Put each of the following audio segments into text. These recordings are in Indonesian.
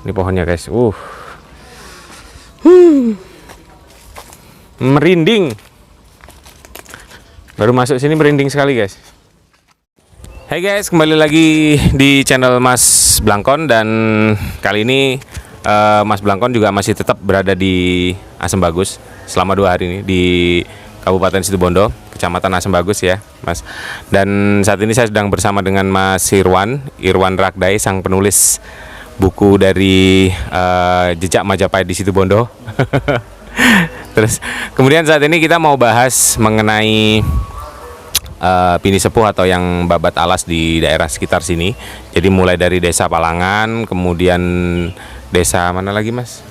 Ini pohonnya guys. Merinding. Baru masuk sini merinding sekali guys. Hai guys, kembali lagi di channel Mas Blangkon. Dan kali ini Mas Blangkon juga masih tetap berada di Asem Bagus selama 2 hari ini di Kabupaten Situbondo, Kecamatan Asem Bagus ya Mas. Dan saat ini saya sedang bersama dengan Mas Irwan Rakdai, sang penulis buku dari Jejak Majapahit di Situbondo. Terus kemudian saat ini kita mau bahas mengenai Pini Sepuh atau yang babat alas di daerah sekitar sini. Jadi mulai dari Desa Palangan, kemudian desa mana lagi Mas?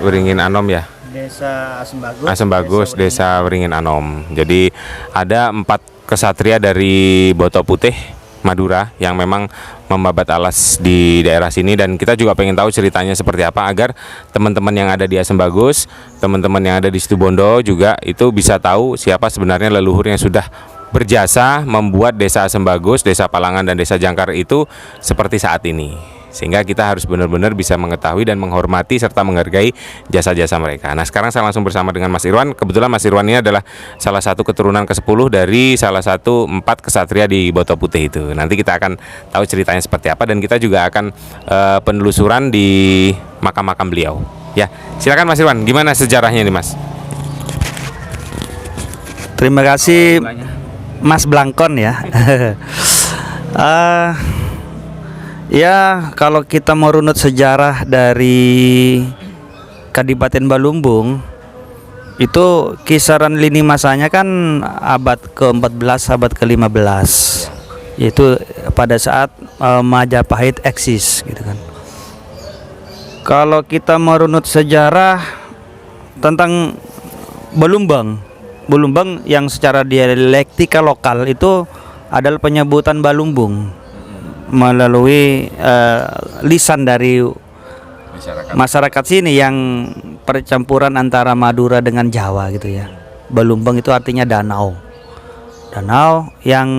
Weringin Anom ya? Desa Asem Bagus. Asem Bagus, Desa Weringin Anom. Jadi ada 4 kesatria dari Boto Putih, Madura yang memang membabat alas di daerah sini, dan kita juga pengen tahu ceritanya seperti apa agar teman-teman yang ada di Asem Bagus, teman-teman yang ada di Situbondo juga itu bisa tahu siapa sebenarnya leluhur yang sudah berjasa membuat Desa Asem Bagus, Desa Palangan dan Desa Jangkar itu seperti saat ini. Sehingga kita harus benar-benar bisa mengetahui dan menghormati serta menghargai jasa-jasa mereka. Nah, sekarang saya langsung bersama dengan Mas Irwan. Kebetulan Mas Irwan ini adalah salah satu keturunan ke-10 dari salah satu 4 kesatria di Boto Putih itu. Nanti kita akan tahu ceritanya seperti apa, dan kita juga akan penelusuran di makam-makam beliau. Ya, silakan Mas Irwan. Gimana sejarahnya nih, Mas? Terima kasih Mas Blangkon ya. Ya, kalau kita mau runut sejarah dari Kadipaten Balumbung, itu kisaran lini masanya kan abad ke-14, abad ke-15, yaitu pada saat Majapahit eksis gitu kan. Kalau kita mau runut sejarah tentang Balumbang yang secara dialektika lokal itu adalah penyebutan Balumbung melalui lisan dari masyarakat sini yang percampuran antara Madura dengan Jawa gitu ya. Balumbang itu artinya danau yang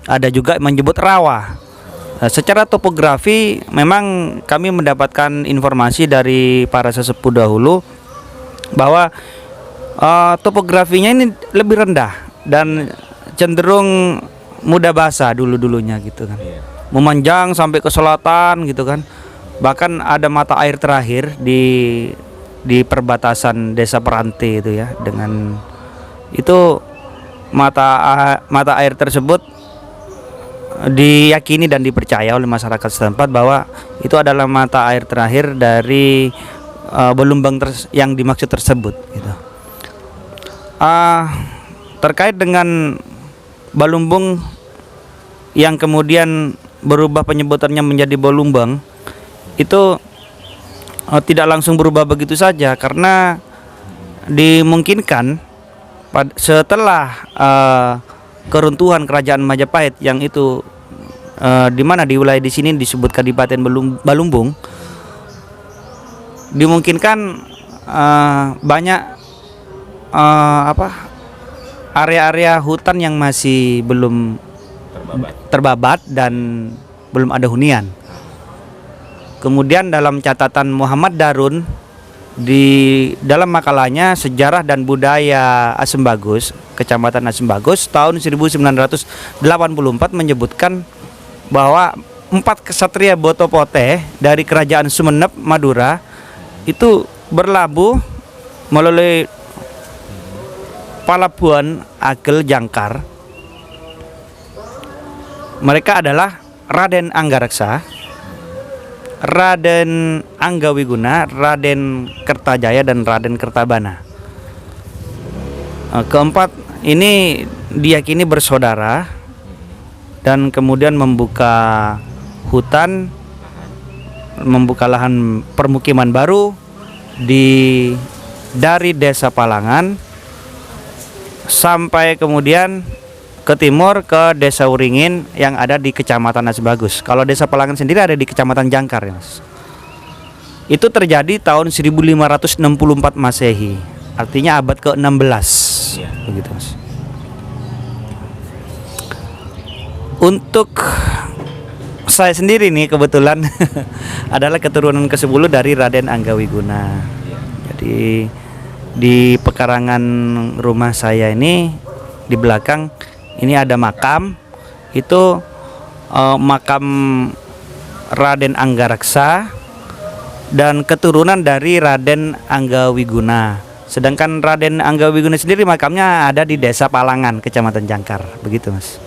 ada juga menyebut rawa. Secara topografi memang kami mendapatkan informasi dari para sesepuh dahulu bahwa topografinya ini lebih rendah dan cenderung mudah basah dulunya gitu kan. Memanjang sampai ke selatan gitu kan. Bahkan ada mata air terakhir di perbatasan Desa Perante itu ya. Dengan itu mata air tersebut diyakini dan dipercaya oleh masyarakat setempat bahwa itu adalah mata air terakhir dari Balumbang yang dimaksud tersebut gitu. Terkait dengan Balumbung yang kemudian berubah penyebutannya menjadi Balumbang, itu tidak langsung berubah begitu saja, karena dimungkinkan setelah keruntuhan kerajaan Majapahit yang itu di mana di wilayah di sini disebut Kadipaten Balumbung, dimungkinkan banyak area-area hutan yang masih belum terbabat dan belum ada hunian. Kemudian dalam catatan Muhammad Darun di dalam makalahnya Sejarah dan Budaya Asem Bagus, Kecamatan Asem Bagus tahun 1984 menyebutkan bahwa 4 kesatria Boto Putih dari Kerajaan Sumenep, Madura itu berlabuh melalui Palabuhan Agel Jangkar. Mereka adalah Raden Anggareksa, Raden Anggawiguna, Raden Kertajaya, dan Raden Kertabana. Keempat ini diyakini bersaudara dan kemudian membuka hutan, membuka lahan permukiman baru dari Desa Palangan sampai kemudian ke timur ke Desa Weringin yang ada di Kecamatan Asem Bagus. Kalau Desa Palangan sendiri ada di Kecamatan Jangkar ya, Mas. Itu terjadi tahun 1564 Masehi, artinya abad ke-16 ya, begitu Mas. Untuk saya sendiri nih kebetulan adalah keturunan ke-10 dari Raden Anggawiguna. Jadi di pekarangan rumah saya ini di belakang ini ada makam, itu makam Raden Anggaraksa dan keturunan dari Raden Anggawiguna. Sedangkan Raden Anggawiguna sendiri makamnya ada di Desa Palangan, Kecamatan Jangkar, begitu Mas.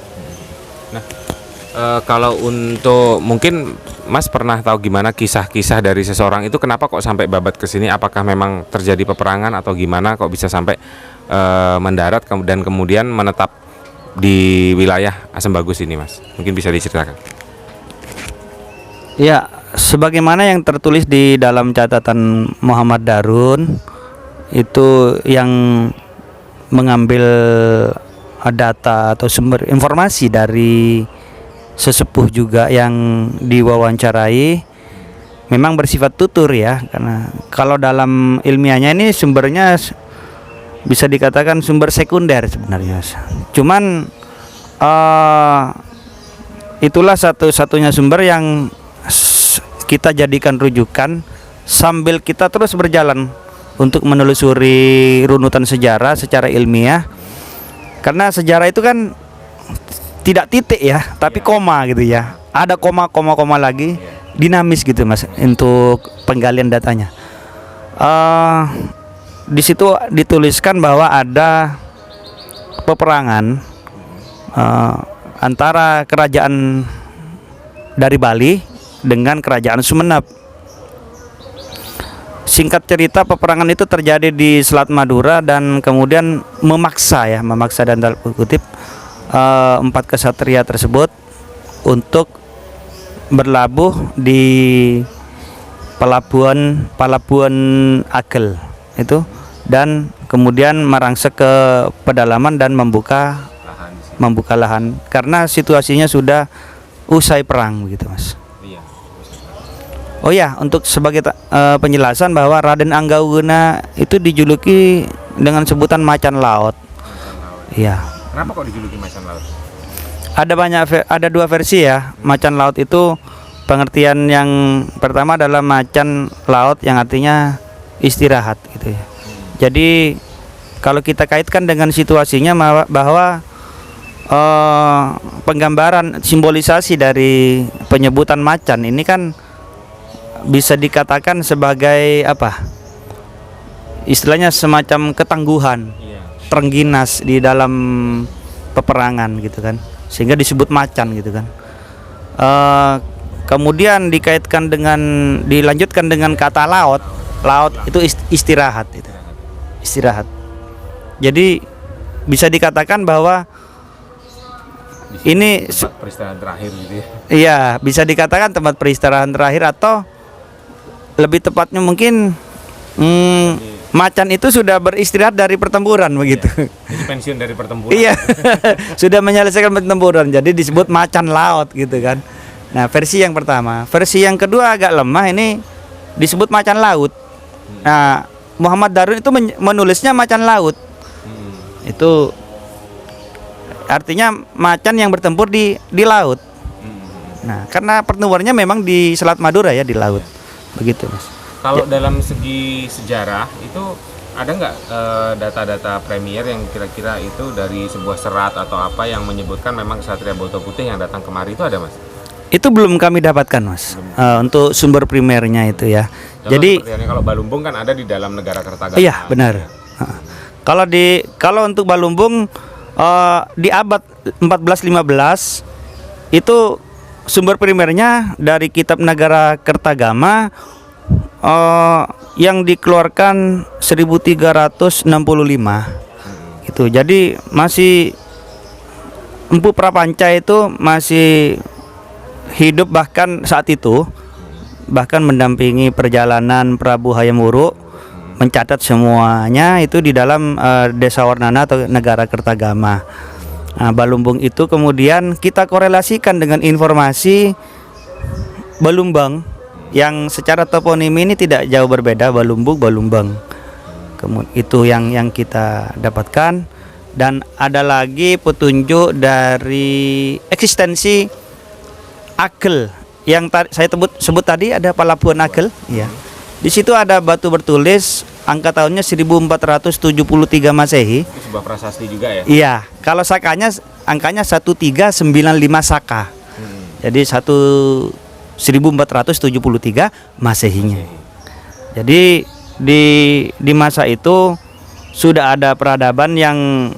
Kalau untuk mungkin Mas pernah tahu gimana kisah-kisah dari seseorang itu kenapa kok sampai babat ke sini? Apakah memang terjadi peperangan atau gimana kok bisa sampai mendarat dan kemudian menetap di wilayah Asem Bagus ini, Mas? Mungkin bisa diceritakan. Ya, sebagaimana yang tertulis di dalam catatan Muhammad Darun, itu yang mengambil data atau sumber informasi dari sesepuh juga yang diwawancarai, memang bersifat tutur ya, karena kalau dalam ilmiahnya ini sumbernya bisa dikatakan sumber sekunder sebenarnya. Cuman itulah satu-satunya sumber yang kita jadikan rujukan sambil kita terus berjalan untuk menelusuri runutan sejarah secara ilmiah, karena sejarah itu kan tidak titik ya, tapi koma gitu ya. Ada koma lagi, dinamis gitu Mas untuk penggalian datanya. Di situ dituliskan bahwa ada peperangan antara kerajaan dari Bali dengan kerajaan Sumenep. Singkat cerita, peperangan itu terjadi di Selat Madura dan kemudian memaksa dan dalam kutip 4 kesatria tersebut untuk berlabuh di pelabuhan Agel itu, dan kemudian merangsek ke pedalaman dan membuka lahan karena situasinya sudah usai perang begitu Mas. Oh ya, untuk sebagai penjelasan bahwa Raden Anggawiguna itu dijuluki dengan sebutan macan laut. Iya. Kenapa kok dijuluki macan laut? Ada 2 versi ya. Macan laut itu pengertian yang pertama adalah macan laut yang artinya istirahat gitu ya. Jadi kalau kita kaitkan dengan situasinya bahwa penggambaran simbolisasi dari penyebutan macan ini kan bisa dikatakan sebagai apa? Istilahnya semacam ketangguhan, terengginas di dalam peperangan gitu kan, sehingga disebut macan gitu kan. Kemudian dilanjutkan dengan kata laut itu istirahat gitu. Istirahat. Jadi bisa dikatakan bahwa ini tempat peristirahatan terakhir gitu ya. Iya, bisa dikatakan tempat peristirahatan terakhir, atau lebih tepatnya mungkin macan itu sudah beristirahat dari pertempuran begitu. Jadi pensiun dari pertempuran. Iya. Sudah menyelesaikan pertempuran. Jadi disebut macan laut gitu kan. Nah, versi yang pertama. Versi yang kedua agak lemah, ini disebut macan laut. Nah, Muhammad Darun itu menulisnya macan laut. Itu artinya macan yang bertempur di laut. Nah, karena pertempurannya memang di Selat Madura ya, di laut. Begitu, Mas. Kalau dalam segi sejarah itu ada nggak data-data premier yang kira-kira itu dari sebuah serat atau apa yang menyebutkan memang Ksatria Boto Putih yang datang kemari itu ada, Mas? Itu belum kami dapatkan, Mas. Untuk sumber primernya itu ya. Jadi kalau Balumbung kan ada di dalam negara Kertagama. Iya, benar. Kalau untuk Balumbung di abad 14-15 itu sumber primernya dari kitab Negara Kertagama yang dikeluarkan 1365 gitu. Jadi masih Empu Prapanca itu masih hidup bahkan saat itu, bahkan mendampingi perjalanan Prabu Hayam Wuruk, mencatat semuanya itu di dalam Desa Warnana atau Negara Kertagama. Nah, Balumbung itu kemudian kita korelasikan dengan informasi Balumbang yang secara toponimi ini tidak jauh berbeda, Balumbung, Balumbang. Itu yang kita dapatkan, dan ada lagi petunjuk dari eksistensi Agel yang saya sebut tadi, ada Palabuhan Agel, ya. Di situ ada batu bertulis angka tahunnya 1473 Masehi. Itu sebuah prasasti juga ya. Iya, kalau sakanya angkanya 1395 Saka. Jadi 1473 Masehinya. Jadi di masa itu sudah ada peradaban yang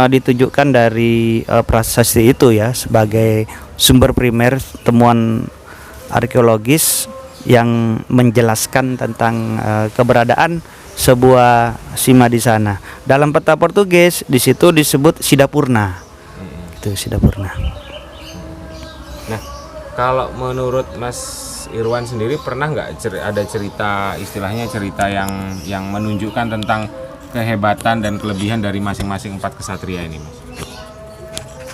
ditujukan dari prasasti itu ya, sebagai sumber primer temuan arkeologis yang menjelaskan tentang keberadaan sebuah sima di sana. Dalam peta Portugis di situ disebut Sidapurna. Itu Sidapurna. Nah, kalau menurut Mas Irwan sendiri pernah nggak ada cerita, istilahnya cerita yang menunjukkan tentang kehebatan dan kelebihan dari masing-masing 4 kesatria ini, Mas?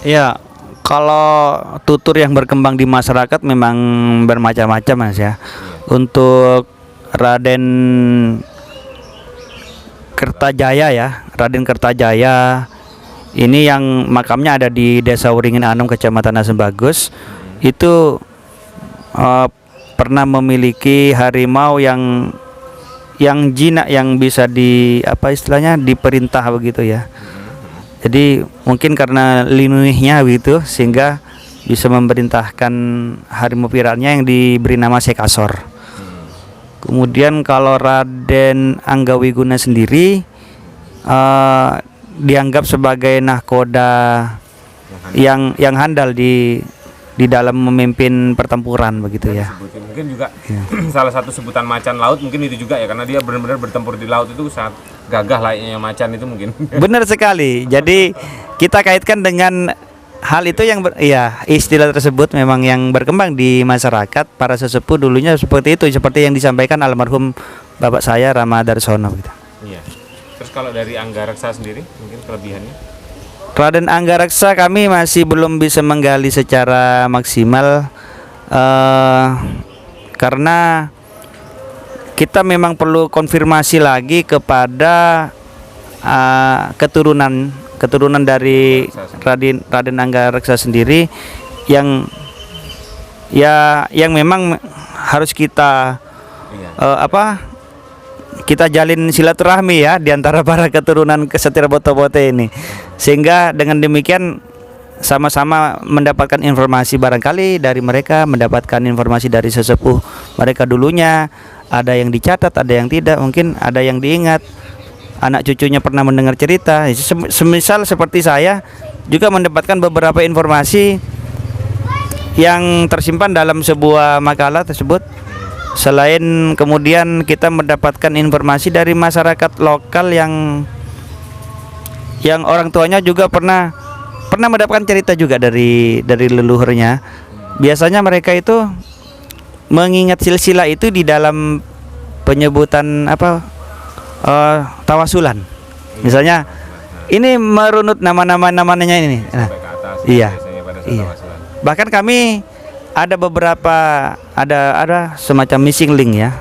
Ya, kalau tutur yang berkembang di masyarakat memang bermacam-macam, Mas ya. Untuk Raden Kertajaya ya, Raden Kertajaya ini yang makamnya ada di Desa Wringin Anom, Kecamatan Asembagus, itu pernah memiliki harimau yang jinak, yang bisa istilahnya diperintah begitu ya. Jadi mungkin karena linuihnya begitu, sehingga bisa memerintahkan harimau piratnya yang diberi nama Sekasor. Kemudian kalau Raden Anggawiguna sendiri dianggap sebagai nahkoda yang handal di dalam memimpin pertempuran begitu ya. Mungkin juga salah satu sebutan macan laut mungkin itu juga ya, karena dia benar-benar bertempur di laut itu sangat gagah layaknya macan itu mungkin. Benar sekali. Jadi kita kaitkan dengan hal itu yang istilah tersebut memang yang berkembang di masyarakat. Para sesepuh dulunya seperti itu, seperti yang disampaikan almarhum bapak saya Rama Darsono gitu. Iya. Terus kalau dari Anggareksa sendiri mungkin kelebihannya? Raden Anggareksa kami masih belum bisa menggali secara maksimal karena kita memang perlu konfirmasi lagi kepada keturunan dari Raden Anggareksa sendiri yang memang harus kita kita jalin silaturahmi ya di antara para keturunan Kesatria Boto-Bote ini, sehingga dengan demikian sama-sama mendapatkan informasi, barangkali dari mereka mendapatkan informasi dari sesepuh mereka dulunya, ada yang dicatat, ada yang tidak, mungkin ada yang diingat, anak cucunya pernah mendengar cerita. Semisal seperti saya juga mendapatkan beberapa informasi yang tersimpan dalam sebuah makalah tersebut. Selain kemudian kita mendapatkan informasi dari masyarakat lokal yang orang tuanya juga pernah mendapatkan cerita juga dari leluhurnya. Biasanya mereka itu mengingat silsilah itu di dalam penyebutan tawasulan. Misalnya ini merunut namanya ini. Nah, iya. Bahkan kami ada beberapa ada semacam missing link ya.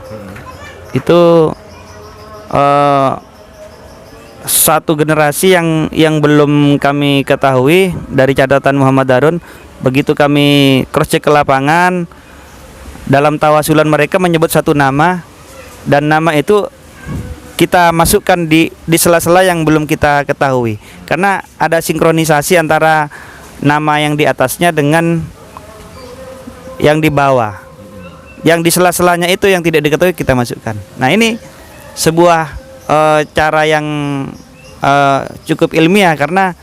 Itu satu generasi yang belum kami ketahui dari catatan Muhammad Darun. Begitu kami cross check ke lapangan, dalam tawasulan mereka menyebut satu nama, dan nama itu kita masukkan di sela-sela yang belum kita ketahui, karena ada sinkronisasi antara nama yang di atasnya dengan yang di bawah. Yang di sela-selanya itu yang tidak diketahui kita masukkan. Nah, ini sebuah cara yang cukup ilmiah, karena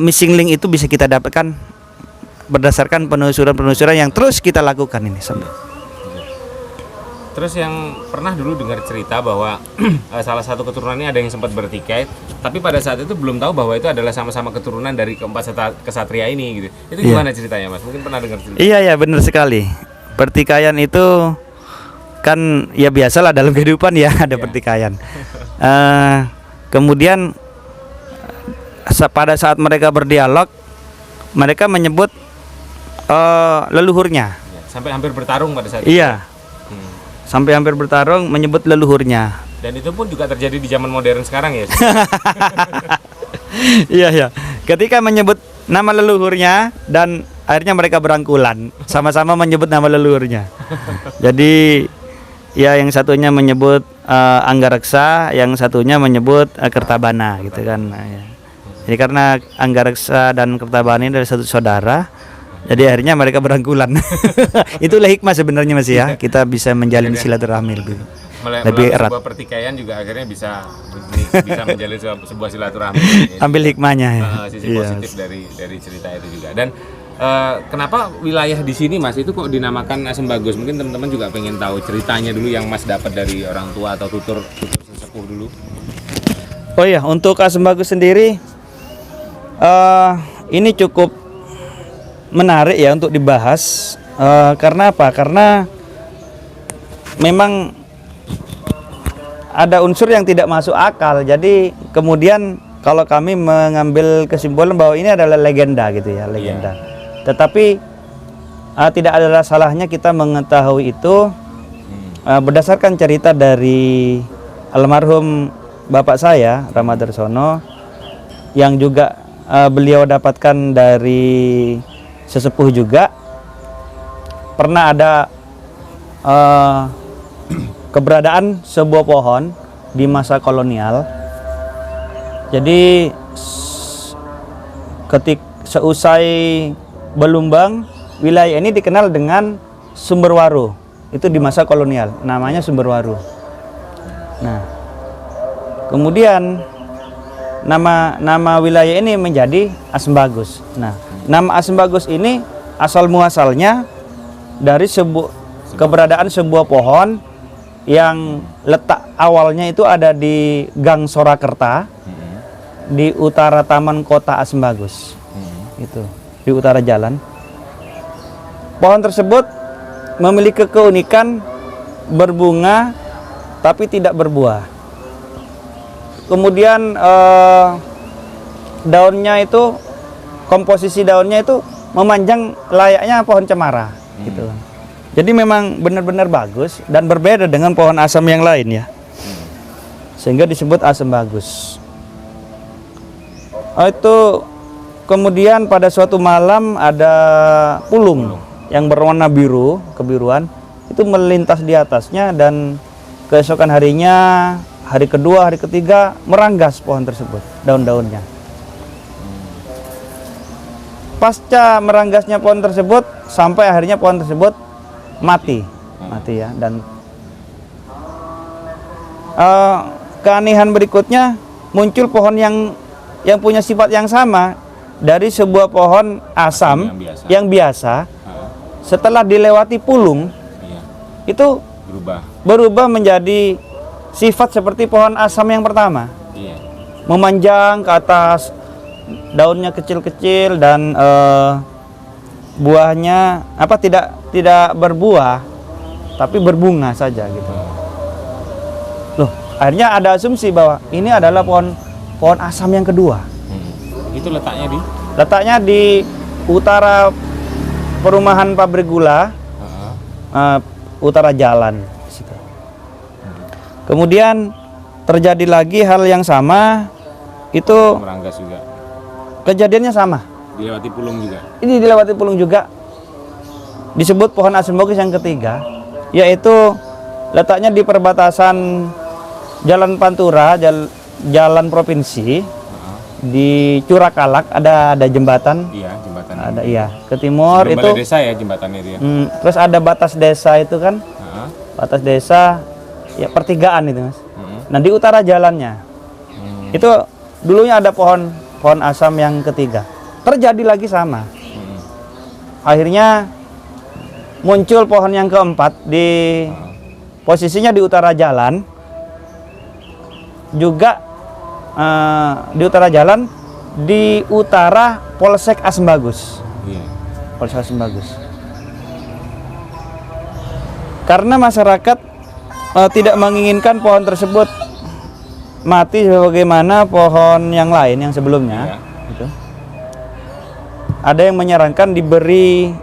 missing link itu bisa kita dapatkan berdasarkan penelusuran yang terus kita lakukan ini. Terus yang pernah dulu dengar cerita bahwa salah satu keturunannya ada yang sempat bertikai, tapi pada saat itu belum tahu bahwa itu adalah sama-sama keturunan dari keempat kesatria ini gitu. Itu gimana ceritanya, Mas? Mungkin pernah dengar cerita? Iya, benar sekali. Pertikaian itu kan ya biasalah dalam kehidupan ya, ada pertikaian. Kemudian pada saat mereka berdialog, mereka menyebut leluhurnya. Sampai hampir bertarung pada saat itu. Iya. Sampai hampir bertarung menyebut leluhurnya. Dan itu pun juga terjadi di zaman modern sekarang ya. Iya. Ketika menyebut nama leluhurnya dan akhirnya mereka berangkulan, sama-sama menyebut nama leluhurnya. Jadi ya yang satunya menyebut Anggareksa, yang satunya menyebut Kertabana gitu kan. Nah, ya. Jadi karena Anggareksa dan Kertabana ini adalah satu saudara, jadi akhirnya mereka berangkulan. Itulah hikmah sebenarnya Mas ya, kita bisa menjalin silaturahmi lebih erat. Sebuah pertikaian juga akhirnya bisa menjalin sebuah silaturahmi. Ambil hikmahnya ya. Sisi positif dari cerita itu juga. Dan kenapa wilayah di sini Mas itu kok dinamakan Asem Bagus? Mungkin teman-teman juga pengen tahu ceritanya dulu yang Mas dapat dari orang tua atau tutur sesepuh dulu. Oh iya, untuk Asem Bagus sendiri ini cukup menarik ya untuk dibahas. Karena apa? Karena memang ada unsur yang tidak masuk akal. Jadi kemudian kalau kami mengambil kesimpulan bahwa ini adalah legenda gitu ya, legenda. Tetapi tidak ada salahnya kita mengetahui itu berdasarkan cerita dari almarhum bapak saya Rama Darsono, yang juga beliau dapatkan dari sesepuh juga. Pernah ada keberadaan sebuah pohon di masa kolonial. Jadi seusai Belumbang, wilayah ini dikenal dengan Sumberwaru. Itu di masa kolonial, namanya Sumberwaru. Nah, kemudian nama wilayah ini menjadi Asem Bagus. Nah, nama Asem Bagus ini asal muasalnya dari keberadaan sebuah pohon yang letak awalnya itu ada di Gang Sorakerta, di utara Taman Kota Asem Bagus. Itu di utara jalan. Pohon tersebut memiliki keunikan berbunga tapi tidak berbuah. Kemudian daunnya itu, komposisi daunnya itu memanjang layaknya pohon cemara gitu. Jadi memang benar-benar bagus dan berbeda dengan pohon asam yang lain ya. Sehingga disebut Asem Bagus. Itu kemudian pada suatu malam ada pulung yang berwarna biru, kebiruan, itu melintas di atasnya, dan keesokan harinya, hari kedua, hari ketiga meranggas pohon tersebut, daun-daunnya. Pasca meranggasnya pohon tersebut, sampai akhirnya pohon tersebut mati ya. Dan keanehan berikutnya, muncul pohon yang punya sifat yang sama dari sebuah pohon asam yang biasa. Setelah dilewati pulung, itu berubah menjadi sifat seperti pohon asam yang pertama. Memanjang ke atas, daunnya kecil-kecil, dan buahnya tidak berbuah tapi berbunga saja gitu. Loh, akhirnya ada asumsi bahwa ini adalah pohon asam yang kedua. Itu letaknya di utara perumahan pabrik gula, utara jalan situ. Kemudian terjadi lagi hal yang sama, itu meranggas juga. Kejadiannya sama. Dilewati pulung juga. Ini dilewati pulung juga. Disebut pohon Asem Bagus yang ketiga, yaitu letaknya di perbatasan Jalan Pantura, jalan provinsi. Di Curakalak ada jembatan. Iya, jembatan. Ada, iya. Ke timur sebelum itu desa ya jembatannya itu ya. Terus ada batas desa itu kan. Batas desa ya, pertigaan itu Mas. Nah, di utara jalannya. Itu dulunya ada pohon asam yang ketiga. Terjadi lagi sama. Akhirnya muncul pohon yang keempat di posisinya di utara jalan. Juga di utara jalan, di utara Polsek Asem Bagus. Polsek Asem Bagus. Karena masyarakat tidak menginginkan pohon tersebut mati sebagaimana pohon yang lain yang sebelumnya, gitu. Ada yang menyarankan diberi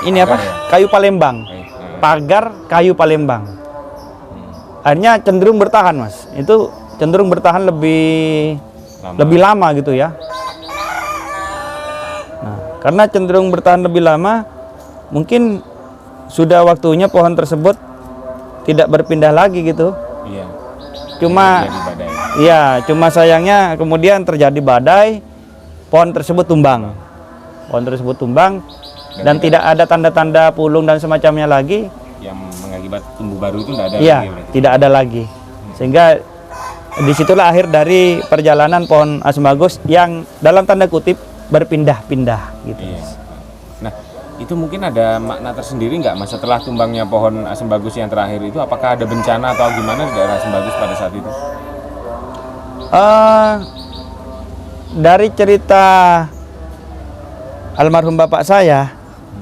ini apa? Kayu Palembang. Pagar kayu Palembang. Akhirnya cenderung bertahan, Mas. Itu cenderung bertahan lebih lama gitu ya. Nah, Karena cenderung bertahan lebih lama, mungkin sudah waktunya pohon tersebut tidak berpindah lagi gitu. Iya. Cuma Terjadi badai. iya, cuma sayangnya kemudian terjadi badai, pohon tersebut tumbang. Pohon tersebut tumbang dan tidak ada tanda-tanda pulung dan semacamnya lagi. Yang mengakibat tumbuh baru itu tidak ada Iya, lagi berarti. tidak ada lagi. Sehingga disitulah akhir dari perjalanan pohon asam bagus yang dalam tanda kutip berpindah-pindah gitu. Iya. Nah, itu mungkin ada makna tersendiri nggak mas setelah tumbangnya pohon asam bagus yang terakhir itu? Apakah ada bencana atau gimana di daerah asam bagus pada saat itu? Dari cerita almarhum bapak saya,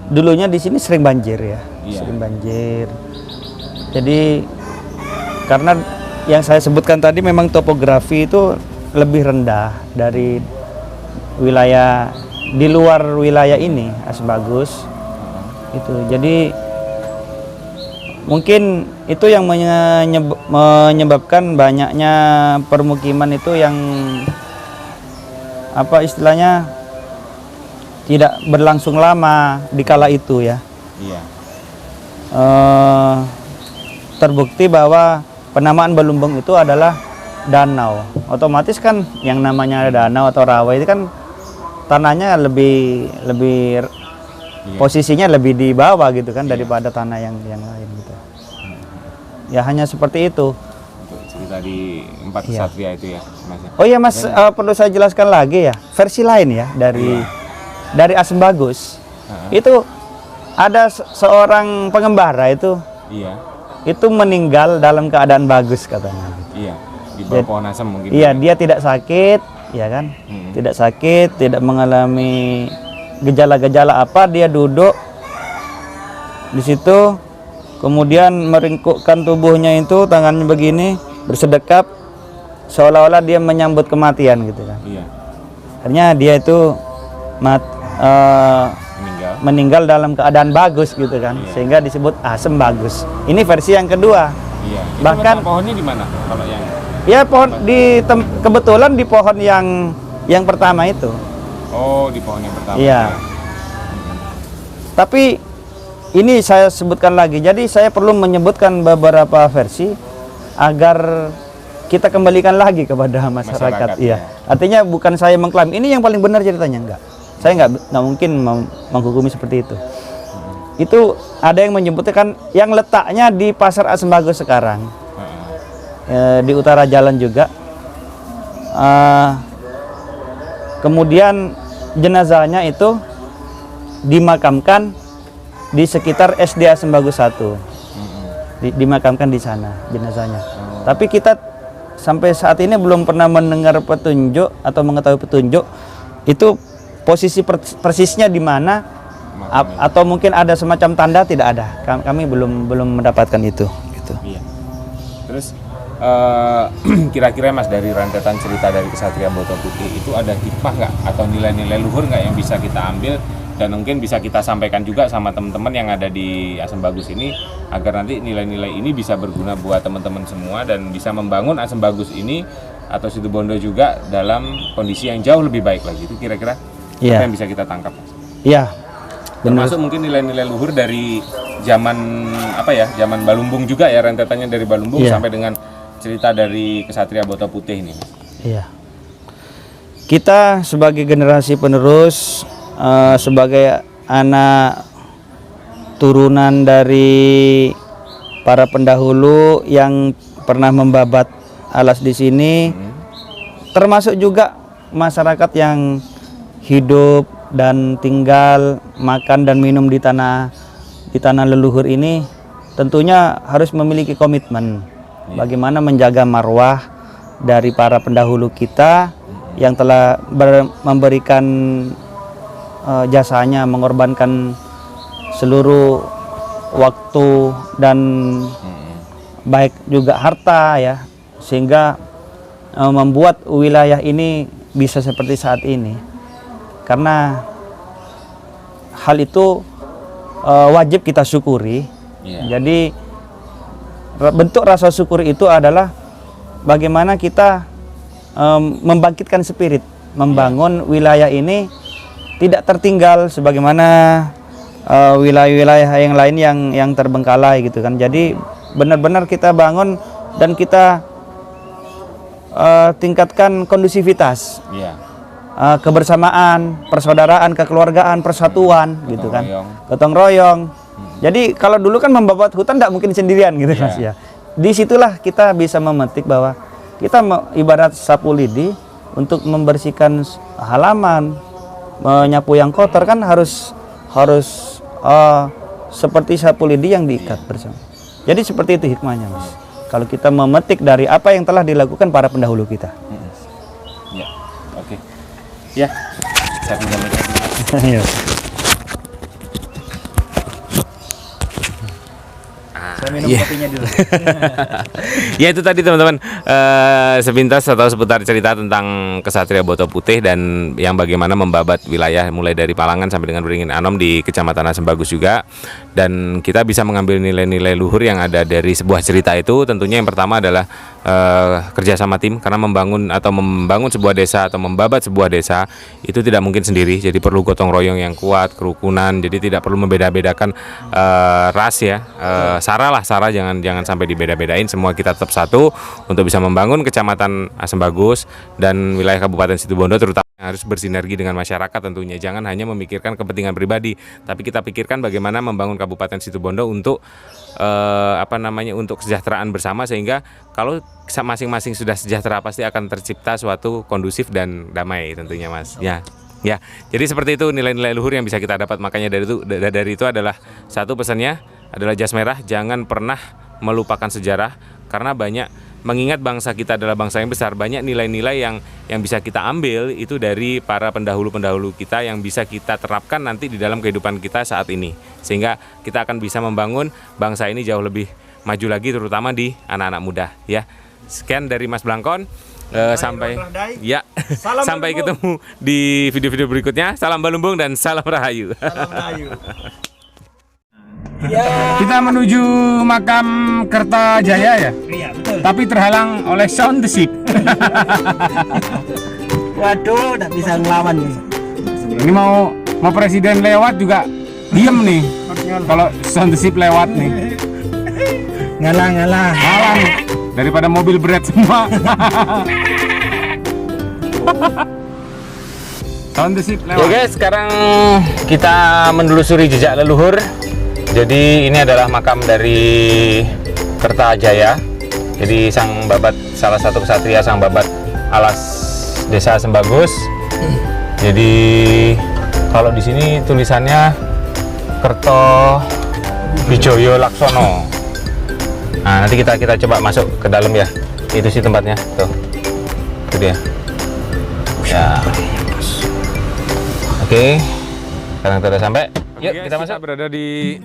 dulunya di sini sering banjir ya, Iya. sering banjir. Jadi karena yang saya sebutkan tadi memang topografi itu lebih rendah dari wilayah di luar wilayah ini asam bagus itu. Jadi mungkin itu yang menyebabkan banyaknya permukiman itu yang apa istilahnya tidak berlangsung lama di kala itu ya. Iya. Terbukti bahwa penamaan Balumbung itu adalah danau. Otomatis kan yang namanya danau atau rawa itu kan tanahnya lebih Iya. posisinya lebih di bawah gitu kan daripada tanah yang lain gitu. Ya hanya seperti itu. Untuk cerita di empat Iya. kesatria itu ya mas. Oh iya mas, perlu saya jelaskan lagi ya versi lain ya dari asam bagus. Itu ada seorang pengembara itu meninggal dalam keadaan bagus katanya. Iya. Di bawah pohon asam mungkin. Iya, dia tidak sakit, ya kan? Tidak sakit, tidak mengalami gejala-gejala apa, dia duduk di situ, kemudian meringkukkan tubuhnya itu, tangannya begini, bersedekap, seolah-olah dia menyambut kematian gitu kan. Iya. Akhirnya dia itu meninggal dalam keadaan bagus gitu kan, sehingga disebut asam bagus. Ini versi yang kedua. Iya. Bahkan pohonnya di mana? Kalau yang ya pohon kebetulan di pohon yang pertama itu. Oh, di pohon yang pertama. Iya. Tapi ini saya sebutkan lagi. Jadi saya perlu menyebutkan beberapa versi agar kita kembalikan lagi kepada masyarakat. Iya. Artinya bukan saya mengklaim ini yang paling benar ceritanya, enggak. Saya nggak mungkin menghukumi seperti itu. Itu ada yang menyebutkan yang letaknya di Pasar Asam Bagus sekarang, di utara jalan juga. Kemudian jenazahnya itu dimakamkan di sekitar SD Asam Bagus 1, dimakamkan di sana jenazahnya. Tapi kita sampai saat ini belum pernah mendengar petunjuk atau mengetahui petunjuk itu posisi persisnya di mana, atau mungkin ada semacam tanda, tidak ada. Kami belum mendapatkan itu. Gitu. Iya. Terus kira-kira mas dari rentetan cerita dari Kesatria Boto Putih itu ada hikmah nggak atau nilai-nilai luhur nggak yang bisa kita ambil dan mungkin bisa kita sampaikan juga sama teman-teman yang ada di Asam Bagus ini agar nanti nilai-nilai ini bisa berguna buat teman-teman semua dan bisa membangun Asam Bagus ini atau Situbondo juga dalam kondisi yang jauh lebih baik lagi. Itu kira-kira apa yang bisa kita tangkap? Iya. Termasuk mungkin nilai-nilai luhur dari zaman zaman Balumbung juga ya, rentetannya dari Balumbung sampai dengan cerita dari Kesatria Boto Putih ini. Iya. Kita sebagai generasi penerus, sebagai anak turunan dari para pendahulu yang pernah membabat alas di sini, termasuk juga masyarakat yang hidup dan tinggal, makan dan minum di tanah leluhur ini, tentunya harus memiliki komitmen bagaimana menjaga marwah dari para pendahulu kita yang telah memberikan jasanya, mengorbankan seluruh waktu dan baik juga harta ya, sehingga membuat wilayah ini bisa seperti saat ini. Karena hal itu wajib kita syukuri. Jadi bentuk rasa syukur itu adalah bagaimana kita membangkitkan spirit, membangun wilayah ini tidak tertinggal sebagaimana wilayah-wilayah yang lain yang terbengkalai gitu kan. Jadi benar-benar kita bangun dan kita tingkatkan kondusivitas, kebersamaan, persaudaraan, kekeluargaan, persatuan gitu kan, gotong royong. Jadi kalau dulu kan membabat hutan tidak mungkin sendirian gitu Mas ya. Disitulah kita bisa memetik bahwa kita ibarat sapu lidi untuk membersihkan halaman, menyapu yang kotor kan harus seperti sapu lidi yang diikat bersama. Jadi seperti itu hikmahnya Mas. Kalau kita memetik dari apa yang telah dilakukan para pendahulu kita. Ya, oke. Ya, saya pinjam ini. Saya minum kopinya dulu. Ya itu tadi teman-teman, sepintas atau seputar cerita tentang Kesatria Boto Putih dan yang bagaimana membabat wilayah mulai dari Palangan sampai dengan Beringin Anom di Kecamatan Asem Bagus juga. Dan kita bisa mengambil nilai-nilai luhur yang ada dari sebuah cerita itu. Tentunya yang pertama adalah kerja sama tim, karena membangun sebuah desa atau membabat sebuah desa itu tidak mungkin sendiri. Jadi perlu gotong royong yang kuat, kerukunan. Jadi tidak perlu membeda-bedakan ras ya, sara jangan sampai dibeda-bedain. Semua kita tetap satu untuk bisa membangun Kecamatan Asem Bagus dan wilayah Kabupaten Situbondo terutama yang harus bersinergi dengan masyarakat tentunya. Jangan hanya memikirkan kepentingan pribadi, tapi kita pikirkan bagaimana membangun Kabupaten Situbondo untuk untuk kesejahteraan bersama, sehingga kalau masing-masing sudah sejahtera pasti akan tercipta suatu kondusif dan damai tentunya Mas. Ya. Jadi seperti itu nilai-nilai luhur yang bisa kita dapat. Makanya dari itu adalah satu pesannya adalah jas merah, jangan pernah melupakan sejarah, karena mengingat bangsa kita adalah bangsa yang besar, banyak nilai-nilai yang bisa kita ambil itu dari para pendahulu-pendahulu kita yang bisa kita terapkan nanti di dalam kehidupan kita saat ini, sehingga kita akan bisa membangun bangsa ini jauh lebih maju lagi, terutama di anak-anak muda ya. Sekian dari Mas Blangkon, sampai ketemu di video-video berikutnya. Salam Balumbung dan salam Rahayu. Kita menuju makam Kertajaya ya? Iya, betul. Tapi terhalang oleh sound the ship. Waduh, tidak bisa ngelawan nih. Ini mau presiden lewat juga diem nih. Kalau sound the ship lewat nih. Ngalah. Malah nih, daripada mobil berat semua. Sound the ship lewat. Ya guys, sekarang kita menelusuri jejak leluhur. Jadi ini adalah makam dari Kertajaya. Jadi salah satu kesatria sang babat alas Desa Asem Bagus. Jadi kalau di sini tulisannya Kerto Wijoyo Laksono. Nah, nanti kita coba masuk ke dalam ya. Itu sih tempatnya. Tuh. Itu dia. Ya. Oke. Sekarang kita udah sampai. Yuk, kita masuk. Kita berada di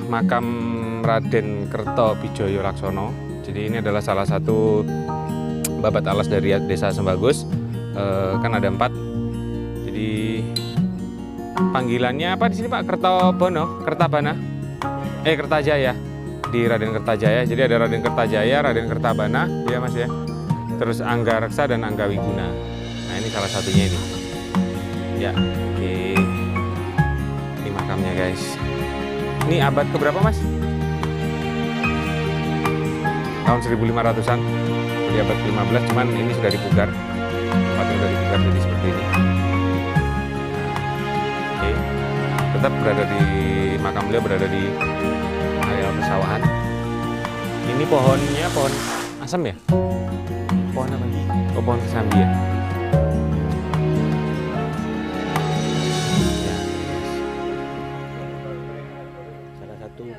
makam Raden Kerto Wijoyo Laksono. Jadi ini adalah salah satu babat alas dari Desa Asem Bagus. Kan ada 4. Jadi panggilannya apa di sini Pak? Kertobono, Kertabana, Kertajaya. Di Raden Kertajaya. Jadi ada Raden Kertajaya, Raden Kertabana, ya Mas ya. Terus Angga Reksa dan Angga Wiguna. Nah ini salah satunya ini. Ya, ini makamnya guys. Ini abad keberapa Mas? Tahun 1500-an. Jadi abad ke-15, cuman ini sudah dipugar. Tempatnya sudah dipugar jadi seperti ini. Oke. Tetap berada di makam beliau, berada di area persawahan. Ini pohonnya pohon asam ya? Pohon apa? Oh, pohon kesambi ya.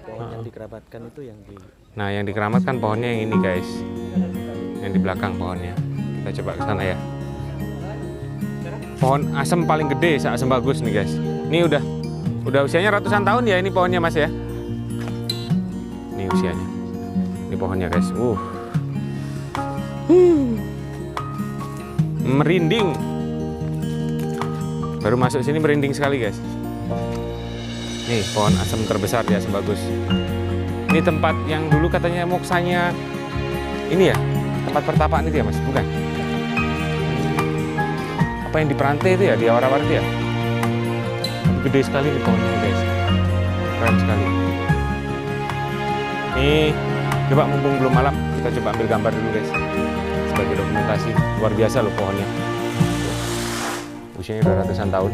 Pohon yang dikeramatkan itu yang di... Nah, yang dikeramatkan pohonnya yang ini guys, yang di belakang pohonnya. Kita coba ke sana ya. Pohon asem paling gede se-Asem Bagus nih guys. Ini udah usianya ratusan tahun ya ini pohonnya Mas ya. Ini usianya. Ini pohonnya guys. Merinding. Baru masuk sini merinding sekali guys. Nih pohon asem terbesar di Asem Bagus. Ini tempat yang dulu katanya moksanya ini ya, tempat pertapaan itu ya Mas, bukan? apa yang di Perantai itu ya, di awar-awar itu ya. Gede sekali nih pohonnya guys, keren sekali. Ini coba mumpung belum malam, kita coba ambil gambar dulu guys, sebagai dokumentasi. Luar biasa loh pohonnya, usianya udah ratusan tahun.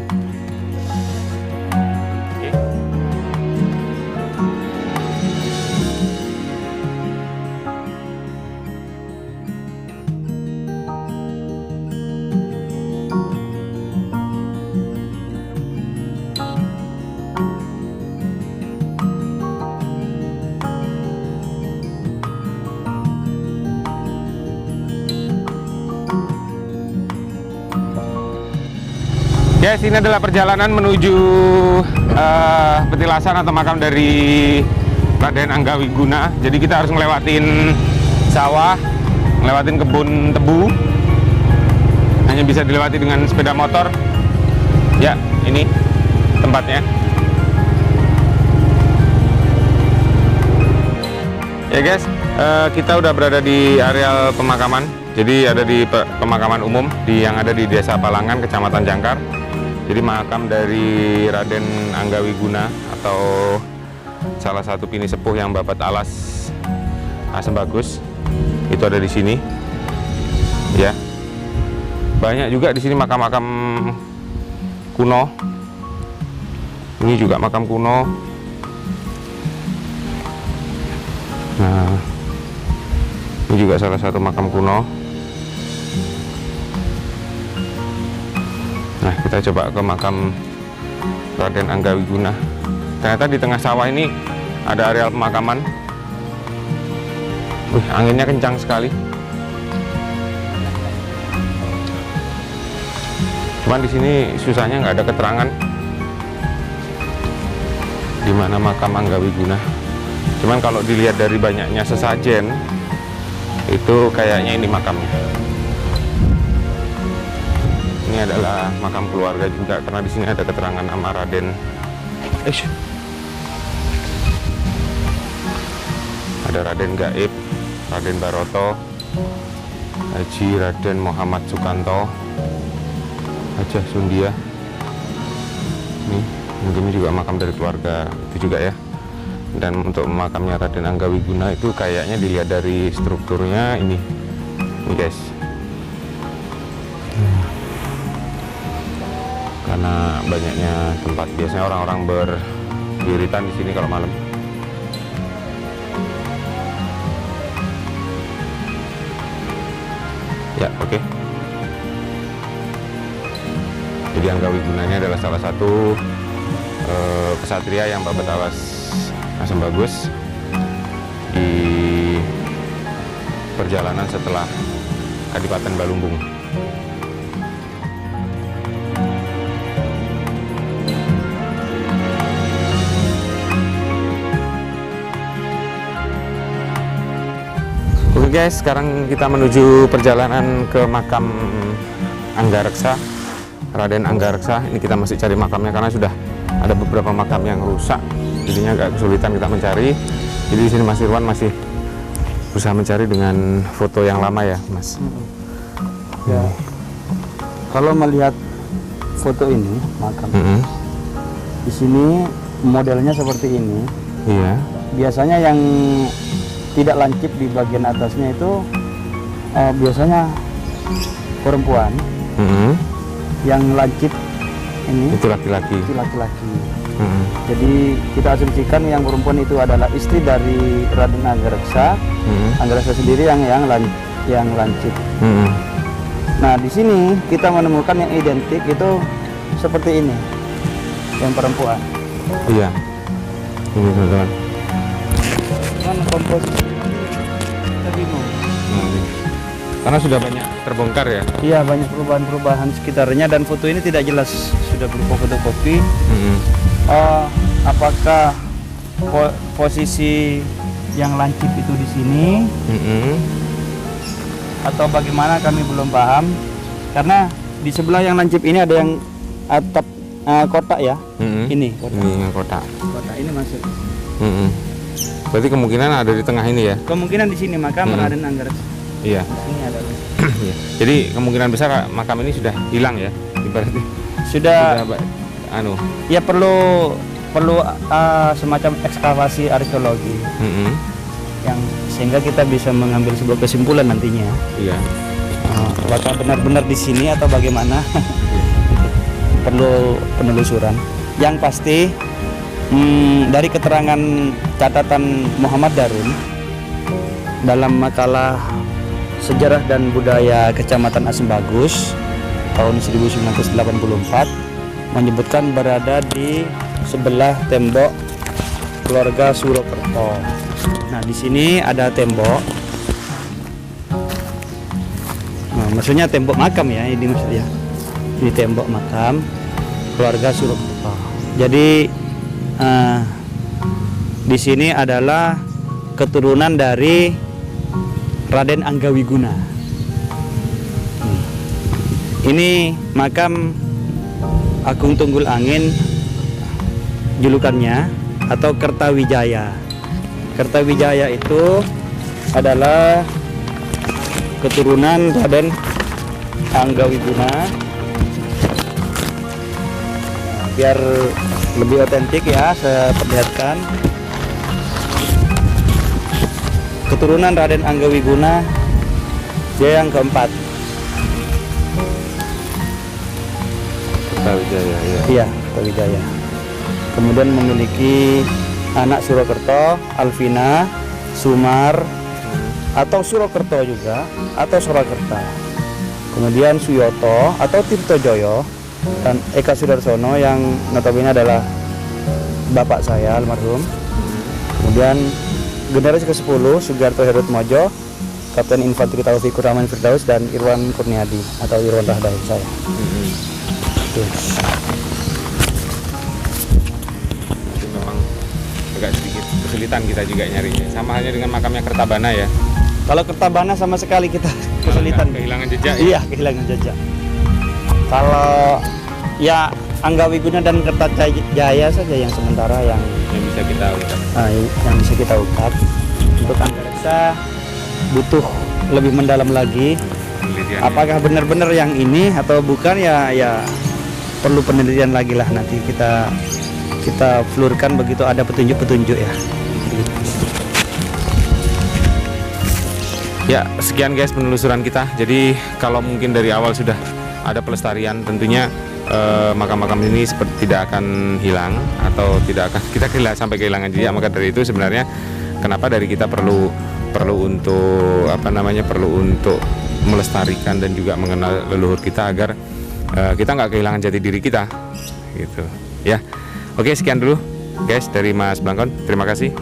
Oke. Guys, ini adalah perjalanan menuju petilasan atau makam dari Raden Anggawiguna. Jadi kita harus ngelewatin sawah, ngelewatin kebun tebu. Hanya bisa dilewati dengan sepeda motor. Ya, ini tempatnya. Ya guys, kita udah berada di areal pemakaman. Jadi ada di pemakaman umum yang ada di Desa Palangan, Kecamatan Jangkar. Jadi makam dari Raden Anggawiguna atau salah satu pini sepuh yang babat alas Asembagus itu ada di sini. Ya. Banyak juga di sini makam-makam kuno. Ini juga makam kuno. Nah, ini juga salah satu makam kuno. Nah, kita coba ke makam Raden Anggawiguna. Ternyata di tengah sawah ini ada areal pemakaman. Anginnya kencang sekali. Cuman di sini susahnya nggak ada keterangan di mana makam Anggawiguna. Cuman kalau dilihat dari banyaknya sesajen, itu kayaknya ini makamnya. Ini adalah makam keluarga juga karena di sini ada keterangan nama Raden. Ada Raden Gaib, Raden Baroto, Haji Raden Muhammad Sukanto, Hajah Sundia. Ini mungkin juga makam dari keluarga itu juga ya. Dan untuk makamnya Raden Anggawiguna itu kayaknya dilihat dari strukturnya ini guys. Karena banyaknya tempat, biasanya orang-orang berwiritan di sini kalau malam. Ya, oke. Jadi Anggawigunanya adalah salah satu kesatria yang babat alas Asembagus di perjalanan setelah Kadipaten Balumbung. Oke guys, sekarang kita menuju perjalanan ke makam Anggareksa, Raden Anggareksa. Ini kita masih cari makamnya karena sudah ada beberapa makam yang rusak, jadinya agak kesulitan kita mencari. Jadi di sini Mas Irwan masih berusaha mencari dengan foto yang lama ya, Mas. Ya. Kalau melihat foto ini makam, di sini modelnya seperti ini. Iya. Biasanya yang tidak lancip di bagian atasnya itu biasanya perempuan. Yang lancip ini Itu laki-laki. itu laki-laki. Jadi kita asumsikan yang perempuan itu adalah istri dari Raden Anggareksa. Anggareksa sendiri yang lancip. Nah, di sini kita menemukan yang identik itu seperti ini, yang perempuan. Iya. Ini teman-teman. Kan komposisi kita bingung. Karena sudah banyak terbongkar ya. Iya, banyak perubahan-perubahan sekitarnya dan foto ini tidak jelas, sudah berupa fotokopi. Apakah posisi yang lancip itu di sini atau bagaimana kami belum paham, karena di sebelah yang lancip ini ada yang atap kotak ya. Ini kotak. Ini yang kotak. Kotak ini masuk. Berarti kemungkinan ada di tengah ini ya? Kemungkinan di sini makam Raden Anggareksa. Iya. Ini ada. Iya. Jadi kemungkinan besar makam ini sudah hilang ya, ibaratnya. Sudah Anu. ya perlu semacam ekskavasi arkeologi Mm-mm. yang sehingga kita bisa mengambil sebuah kesimpulan nantinya. Iya. Apakah benar-benar di sini atau bagaimana? Perlu penelusuran. Yang pasti dari keterangan catatan Muhammad Darun dalam makalah Sejarah dan Budaya Kecamatan Asembagus tahun 1984 menyebutkan berada di sebelah tembok keluarga Surokerto. Nah, di sini ada tembok. Nah, maksudnya tembok makam ya, ini maksudnya. Ini tembok makam keluarga Surokerto. Jadi di sini adalah keturunan dari Raden Anggawiguna. Ini makam Agung Tunggul Angin julukannya atau Kertawijaya. Kertawijaya itu adalah keturunan Raden Anggawiguna. Biar lebih otentik ya, saya perlihatkan. Keturunan Raden Anggawiguna, dia yang keempat. Kertawijaya, ya. Iya, Kertawijaya. Kemudian memiliki anak Surokerto, Alvina, Sumar, atau Surokerto juga, atau Surakerta. Kemudian Suyoto atau Tirtojoyo dan Eka Sudarsono yang notabene adalah bapak saya almarhum. Kemudian generasi ke-10 Sugiarto Herutmojo, Kapten Infanteri Taufikur Rahman Firdaus dan Irwan Kurniadi atau Irwan Rahdai saya. Itu memang agak sedikit kesulitan kita juga nyarinya. Sama halnya dengan makamnya Kertabana ya. Kalau Kertabana sama sekali kita kesulitan. Kehilangan jejak. Ya? Iya, kehilangan jejak. Kalau ya Anggawiguna dan Kertajaya saja yang sementara yang bisa kita ungkap. yang bisa kita ungkap. Untuk analisa butuh lebih mendalam lagi. Penelitiannya. Apakah benar-benar yang ini atau bukan ya perlu penelitian lagi lah, nanti kita flurkan begitu ada petunjuk-petunjuk ya. Ya, sekian guys penelusuran kita. Jadi kalau mungkin dari awal sudah ada pelestarian, tentunya makam-makam ini seperti tidak akan hilang atau tidak akan kita sampai kehilangan jejak. Maka dari itu sebenarnya kenapa dari kita perlu untuk perlu untuk melestarikan dan juga mengenal leluhur kita agar kita nggak kehilangan jati diri kita gitu ya. Oke, sekian dulu guys dari Mas Blangkon, terima kasih.